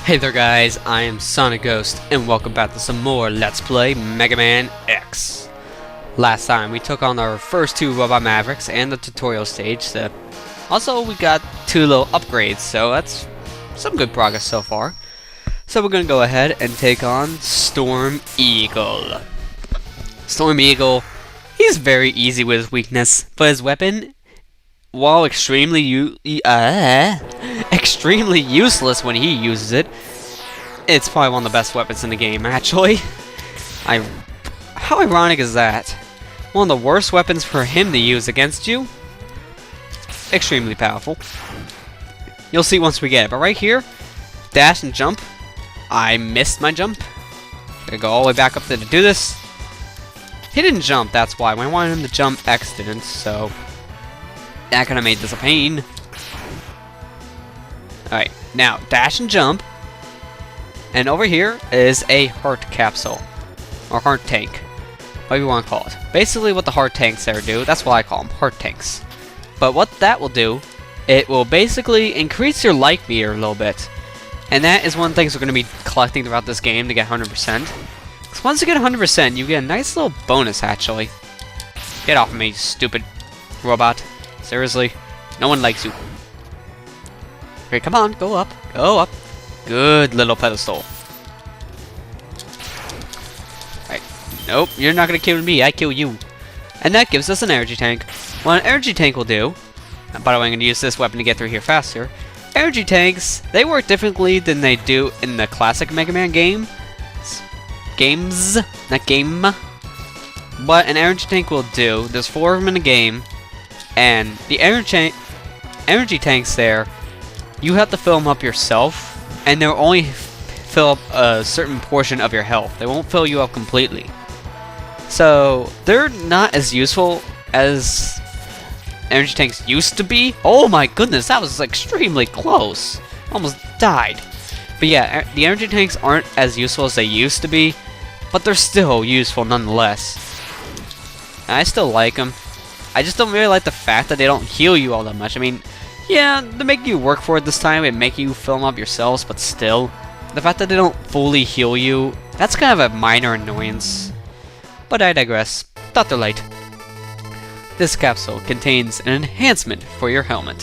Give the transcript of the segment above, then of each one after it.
Hey there guys, I am SonicGhost, and welcome back to some more Let's Play Mega Man X. Last time we took on our first two robot Mavericks and the tutorial stage, so also we got two little upgrades, so that's some good progress so far. So we're gonna go ahead and take on Storm Eagle. Storm Eagle, he's very easy with his weakness, but his weapon, while extremely useless when he uses it, it's probably one of the best weapons in the game, actually. How ironic is that? One of the worst weapons for him to use against you? Extremely powerful. You'll see once we get it, but right here, dash and jump. I missed my jump. Gotta go all the way back up there to do this. He didn't jump, that's why. When I wanted him to jump, X didn't, so that kinda made this a pain. Alright, now dash and jump. And over here is a heart capsule. Or heart tank. Whatever you want to call it. Basically what the heart tanks there do, that's what I call them, heart tanks. But what that will do, it will basically increase your life meter a little bit. And that is one of the things we're going to be collecting throughout this game to get 100%. Because once you get 100%, you get a nice little bonus actually. Get off of me, stupid robot. Seriously, no one likes you. Okay, come on, go up, go up. Good little pedestal. Alright, nope, you're not gonna kill me, I kill you. And that gives us an energy tank. What an energy tank will do, and by the way, I'm gonna use this weapon to get through here faster. Energy tanks, they work differently than they do in the classic Mega Man games. Not game. What an energy tank will do, there's 4 of them in the game, and the energy tanks there, you have to fill them up yourself, and they'll only fill up a certain portion of your health. They won't fill you up completely. So, they're not as useful as energy tanks used to be. Oh my goodness, that was extremely close. Almost died. But yeah, the energy tanks aren't as useful as they used to be, but they're still useful nonetheless. And I still like them. I just don't really like the fact that they don't heal you all that much. I mean, yeah, they make you work for it this time and make you fill them up yourselves, but still, the fact that they don't fully heal you, that's kind of a minor annoyance. But I digress. Thought they're light. This capsule contains an enhancement for your helmet,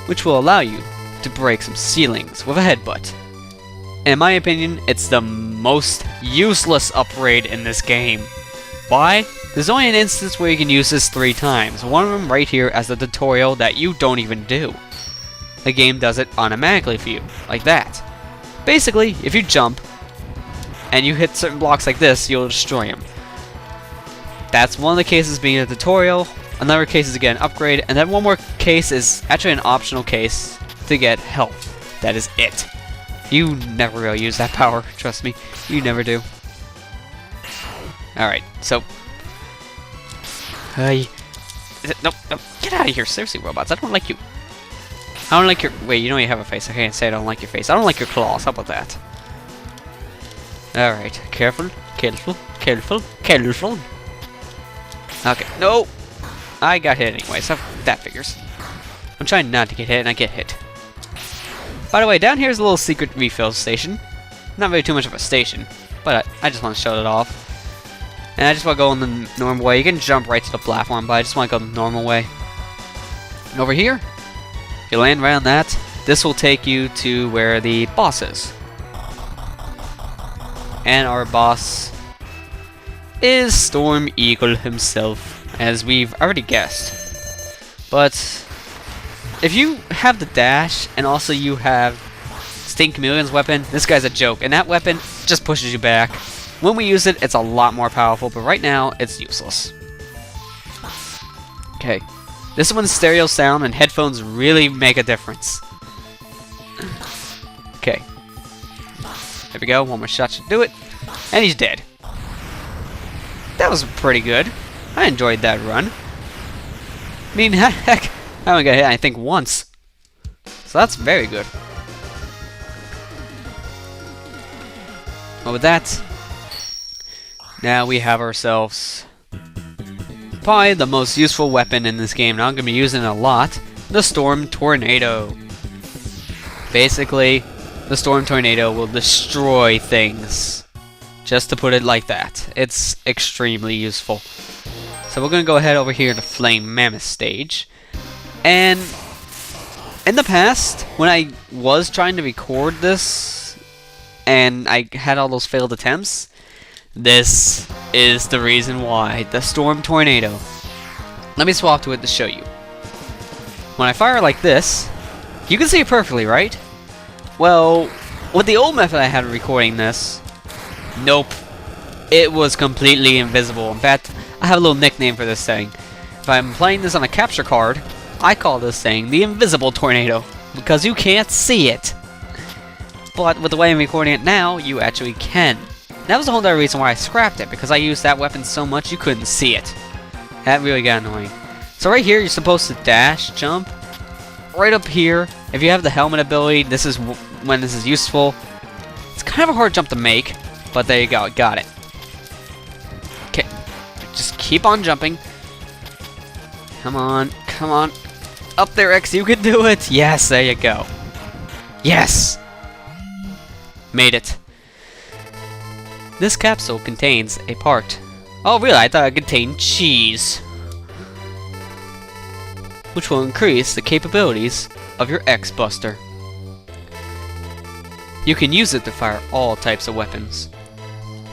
which will allow you to break some ceilings with a headbutt. In my opinion, it's the most useless upgrade in this game. Why? There's only an instance where you can use this 3 times. One of them right here as a tutorial that you don't even do. The game does it automatically for you, like that. Basically, if you jump and you hit certain blocks like this, you'll destroy them. That's one of the cases being a tutorial. Another case is again upgrade, and then one more case is actually an optional case to get health. That is it. You never really use that power, trust me. You never do. Alright, so nope, get out of here, seriously, robots. I don't like you. I don't like your. Wait, you know you have a face. I can't say I don't like your face. I don't like your claws. How about that? Alright, careful, careful, careful, careful. Okay, no! I got hit anyway, so that figures. I'm trying not to get hit, and I get hit. By the way, down here is a little secret refill station. Not really too much of a station, but I just want to show it off. And I just want to go in the normal way. You can jump right to the platform, but I just want to go the normal way. And over here, if you land right on that, this will take you to where the boss is. And our boss is Storm Eagle himself, as we've already guessed. But if you have the dash, and also you have Sting Chameleon's weapon, this guy's a joke. And that weapon just pushes you back. When we use it, it's a lot more powerful, but right now, it's useless. Okay. This one's stereo sound, and headphones really make a difference. Okay. There we go, one more shot should do it. And he's dead. That was pretty good. I enjoyed that run. I mean, heck, I only got hit, I think, once. So that's very good. Well, with that, now we have ourselves probably the most useful weapon in this game. Now I'm going to be using it a lot. The Storm Tornado. Basically, the Storm Tornado will destroy things. Just to put it like that. It's extremely useful. So we're going to go ahead over here to Flame Mammoth stage. And in the past, when I was trying to record this, and I had all those failed attempts, this is the reason why. The Storm Tornado. Let me swap to it to show you. When I fire like this, you can see it perfectly, right? Well, with the old method I had of recording this, nope. It was completely invisible. In fact, I have a little nickname for this thing. If I'm playing this on a capture card, I call this thing the Invisible Tornado, because you can't see it. But with the way I'm recording it now, you actually can. That was the whole other reason why I scrapped it, because I used that weapon so much you couldn't see it. That really got annoying. So right here, you're supposed to dash, jump. Right up here, if you have the helmet ability, this is when this is useful. It's kind of a hard jump to make, but there you go, got it. Okay, just keep on jumping. Come on, come on. Up there, X, you can do it. Yes, there you go. Yes! Made it. This capsule contains a part. Oh, really? I thought it contained cheese. Which will increase the capabilities of your X-Buster. You can use it to fire all types of weapons.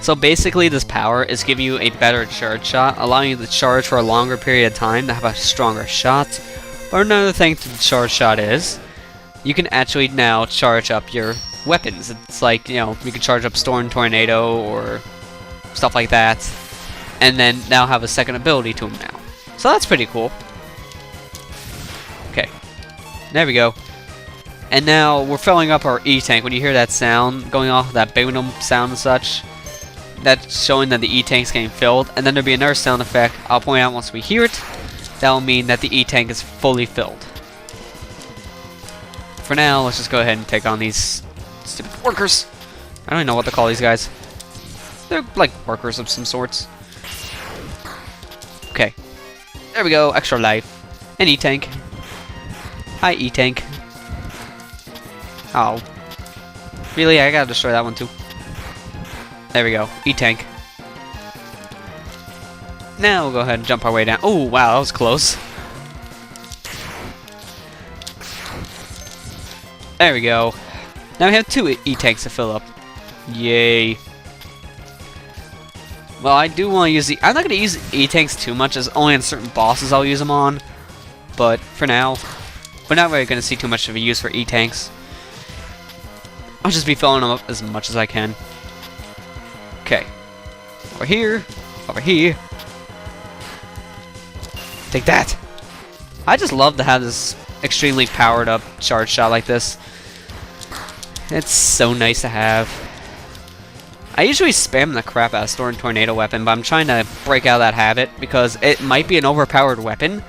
So basically this power is giving you a better charge shot, allowing you to charge for a longer period of time to have a stronger shot. But another thing to the charge shot is, you can actually now charge up your weapons. It's like, you know, you can charge up Storm Tornado or stuff like that, and then now have a second ability to them now. So that's pretty cool. Okay, there we go. And now we're filling up our E-Tank. When you hear that sound going off, that boom sound and such, that's showing that the E-Tank's getting filled. And then there'll be another sound effect I'll point out once we hear it. That'll mean that the E-Tank is fully filled. For now, let's just go ahead and take on these stupid workers. I don't even know what to call these guys. They're like workers of some sorts. Okay. There we go, extra life. An E-Tank. Hi, E-Tank. Oh. Really? I gotta destroy that one too. There we go. E-Tank. Now we'll go ahead and jump our way down. Oh, wow, that was close. There we go. Now we have 2 E-Tanks to fill up. Yay. Well, I do want to use the... I'm not going to use E-Tanks too much, as only on certain bosses I'll use them on. But for now, we're not really going to see too much of a use for E-Tanks. I'll just be filling them up as much as I can. Okay. Over here. Over here. Take that! I just love to have this extremely powered up charge shot like this. It's so nice to have. I usually spam the crap out of Storm Tornado weapon, but I'm trying to break out of that habit because it might be an overpowered weapon,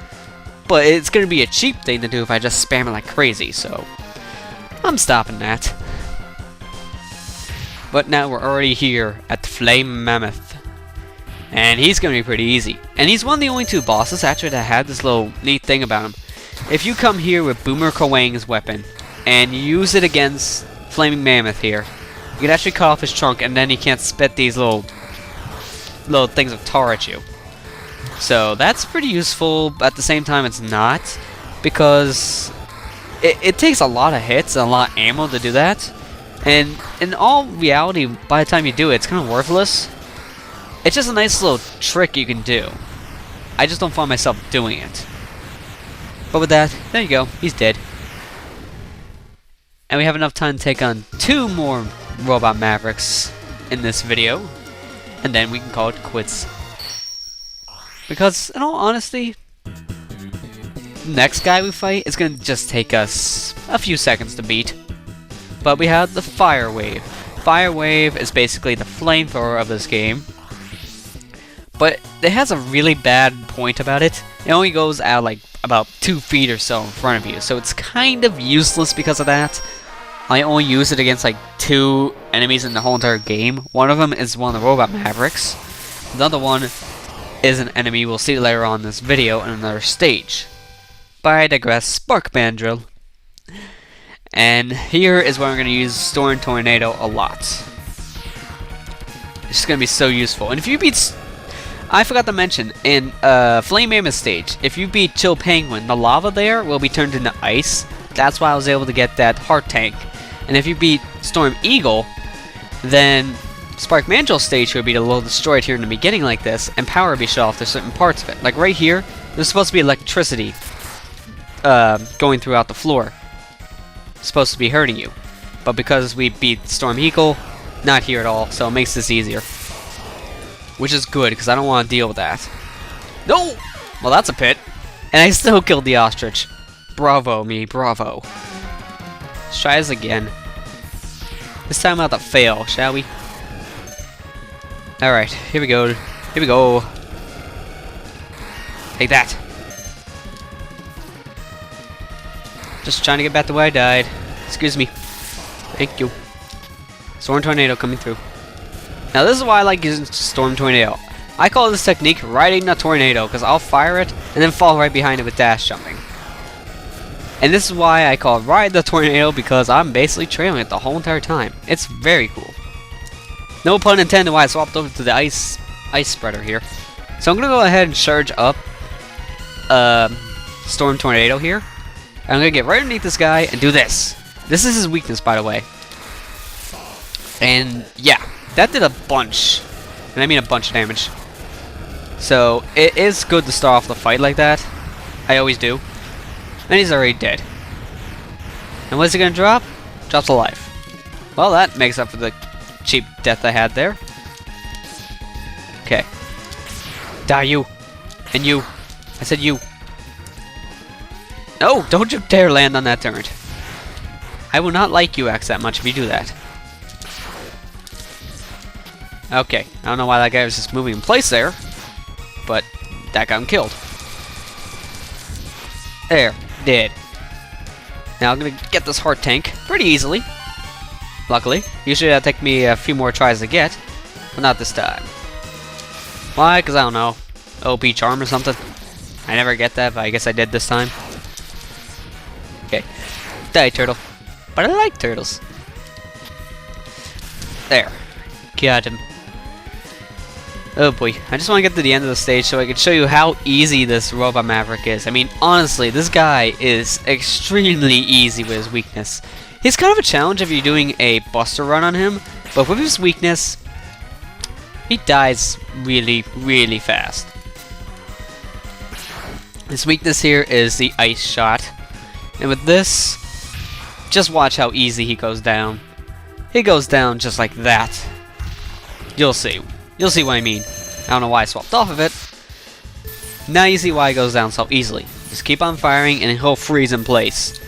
but it's going to be a cheap thing to do if I just spam it like crazy, so I'm stopping that. But now we're already here at the Flame Mammoth. And he's going to be pretty easy. And he's one of the only 2 bosses actually that had this little neat thing about him. If you come here with Boomer Kawang's weapon and you use it against Flaming Mammoth here, you can actually cut off his trunk and then he can't spit these little things of tar at you. So that's pretty useful, but at the same time it's not, because it takes a lot of hits and a lot of ammo to do that. And in all reality, by the time you do it, it's kind of worthless. It's just a nice little trick you can do. I just don't find myself doing it. But with that, there you go. He's dead. And we have enough time to take on 2 more Robot Mavericks in this video. And then we can call it quits. Because, in all honesty, the next guy we fight is going to just take us a few seconds to beat. But we have the Fire Wave. Fire Wave is basically the flamethrower of this game. But it has a really bad point about it. It only goes out like about 2 feet or so in front of you. So it's kind of useless because of that. I only use it against like 2 enemies in the whole entire game. One of them is one of the Robot Mavericks. The other one is an enemy we'll see later on in this video in another stage. But I digress. Spark Mandrill. And here is where I'm going to use Storm Tornado a lot. It's going to be so useful. And if you beat... I forgot to mention, in Flame Mammoth stage, if you beat Chill Penguin, the lava there will be turned into ice. That's why I was able to get that Heart Tank. And if you beat Storm Eagle, then Spark Mandrill stage would be a little destroyed here in the beginning like this, and power would be shut off to certain parts of it. Like right here, there's supposed to be electricity going throughout the floor. It's supposed to be hurting you. But because we beat Storm Eagle, not here at all, so it makes this easier. Which is good, because I don't want to deal with that. No! Well, that's a pit. And I still killed the ostrich. Bravo me, bravo. Let's try this again. This time I'll have to fail, shall we? Alright, here we go. Here we go. Take that. Just trying to get back to where I died. Excuse me. Thank you. Storm Tornado coming through. Now this is why I like using Storm Tornado. I call this technique riding the tornado, because I'll fire it and then fall right behind it with dash jumping. And this is why I call it ride the tornado, because I'm basically trailing it the whole entire time. It's very cool. No pun intended why I swapped over to the ice spreader here. So I'm going to go ahead and charge up Storm Tornado here. And I'm going to get right underneath this guy and do this. This is his weakness, by the way. And yeah, that did a bunch. And I mean a bunch of damage. So it is good to start off the fight like that. I always do. And he's already dead. And what's he going to drop? Drops a life. Well, that makes up for the cheap death I had there. Okay. Die, you. And you. I said you. No, don't you dare land on that turret. I will not like you X that much if you do that. Okay, I don't know why that guy was just moving in place there, but that got him killed. There, dead. Now I'm gonna get this heart tank pretty easily. Luckily, usually that'd take me a few more tries to get, but not this time. Why? Because I don't know, OP charm or something. I never get that, but I guess I did this time. Okay, die turtle. But I like turtles. There, got him. Oh boy, I just want to get to the end of the stage so I can show you how easy this Robot Maverick is. I mean, honestly, this guy is extremely easy with his weakness. He's kind of a challenge if you're doing a Buster run on him, but with his weakness, he dies really, really fast. His weakness here is the Ice Shot, and with this, just watch how easy he goes down. He goes down just like that. You'll see. You'll see what I mean. I don't know why I swapped off of it. Now you see why it goes down so easily. Just keep on firing and he'll freeze in place.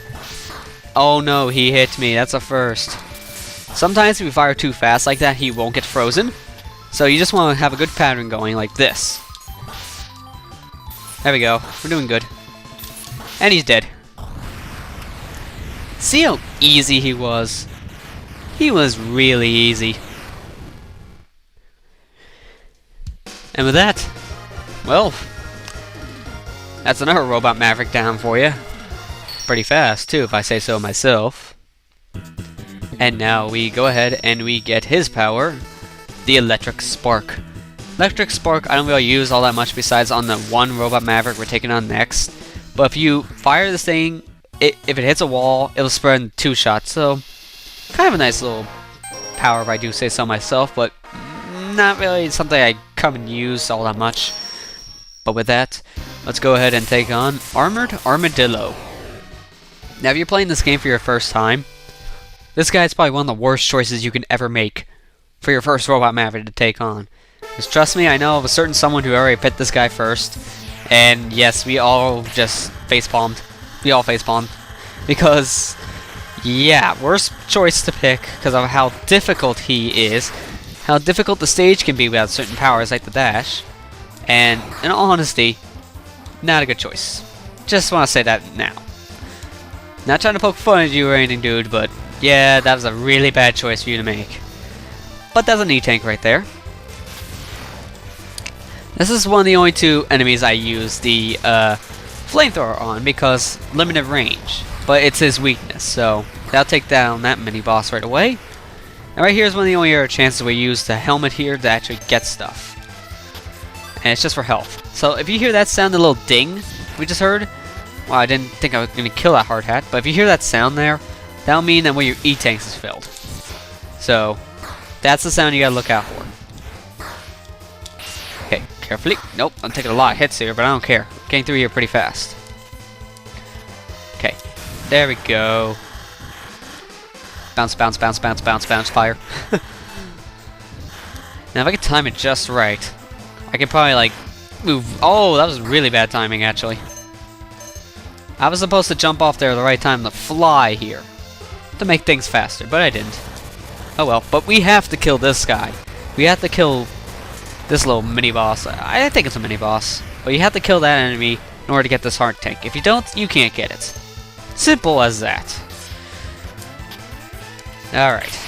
Oh no, he hit me. That's a first. Sometimes if you fire too fast like that, he won't get frozen. So you just want to have a good pattern going like this. There we go. We're doing good. And he's dead. See how easy he was? He was really easy. And with that, well, that's another Robot Maverick down for you. Pretty fast, too, if I say so myself. And now we go ahead and we get his power, the Electric Spark. Electric Spark I don't really use all that much besides on the one Robot Maverick we're taking on next. But if you fire this thing, if it hits a wall, it'll spread in 2 shots. So, kind of a nice little power if I do say so myself, but not really something I come and use all that much. But with that, let's go ahead and take on Armored Armadillo. Now if you're playing this game for your first time, this guy's probably one of the worst choices you can ever make for your first Robot Maverick to take on. Because trust me, I know of a certain someone who already picked this guy first, and yes, we all just facepalmed. We all facepalmed. Because, yeah, worst choice to pick because of how difficult he is. How difficult the stage can be without certain powers like the dash. And, in all honesty, not a good choice. Just want to say that now. Not trying to poke fun at you or anything, dude, but yeah, that was a really bad choice for you to make. But that's an E-Tank right there. This is one of the only 2 enemies I use the flamethrower on because limited range. but it's his weakness, so that'll take down that mini-boss right away. And right here is one of the only other chances we use the helmet here to actually get stuff. And it's just for health. So if you hear that sound, the little ding we just heard, well, I didn't think I was going to kill that hard hat, but if you hear that sound there, that'll mean that one of your E-tanks is filled. So that's the sound you gotta look out for. Okay, carefully. Nope, I'm taking a lot of hits here, but I don't care. Getting through here pretty fast. Okay, there we go. Bounce, bounce, bounce, bounce, bounce, bounce, fire. Now if I can time it just right, I can probably like move. Oh, that was really bad timing actually. I was supposed to jump off there at the right time to fly here to make things faster, but I didn't. Oh well, but we have to kill this guy. We have to kill this little mini-boss. I think it's a mini-boss. But you have to kill that enemy in order to get this heart tank. If you don't, you can't get it. Simple as that. Alright.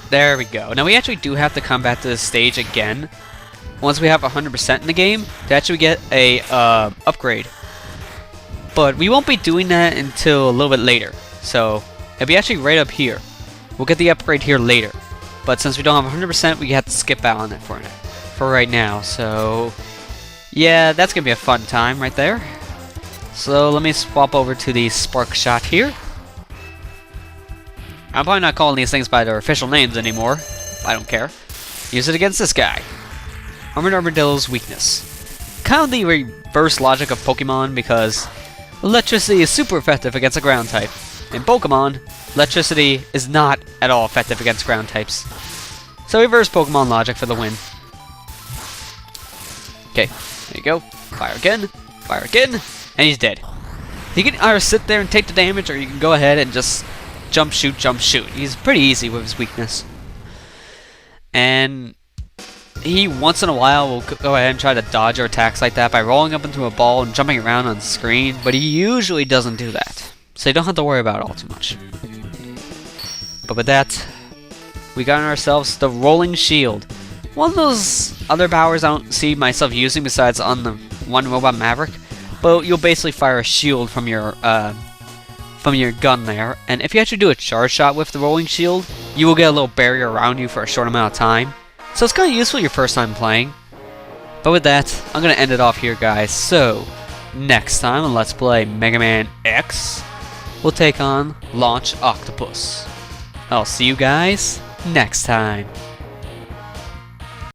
There we go. Now we actually do have to come back to this stage again once we have 100% in the game to actually get a upgrade. But we won't be doing that until a little bit later. So it'll be actually right up here. We'll get the upgrade here later. But since we don't have 100%, we have to skip out on it for right now. So yeah, that's gonna be a fun time right there. So let me swap over to the spark shot here. I'm probably not calling these things by their official names anymore. I don't care. Use it against this guy. Armored Armadillo's weakness. Kind of the reverse logic of Pokemon because electricity is super effective against a ground type. In Pokemon, electricity is not at all effective against ground types. So reverse Pokemon logic for the win. Okay, there you go. Fire again, and he's dead. You can either sit there and take the damage, or you can go ahead and just jump, shoot, jump, shoot. He's pretty easy with his weakness. And he, once in a while, will go ahead and try to dodge your attacks like that by rolling up into a ball and jumping around on the screen, but he usually doesn't do that. So you don't have to worry about it all too much. But with that, we got ourselves the Rolling Shield. One of those other powers I don't see myself using besides on the one robot Maverick. But you'll basically fire a shield from your gun there. And if you actually do a charge shot with the Rolling Shield, you will get a little barrier around you for a short amount of time. So it's kind of useful your first time playing. But with that, I'm going to end it off here, guys. So, next time on Let's Play Mega Man X, we'll take on Launch Octopus. I'll see you guys next time.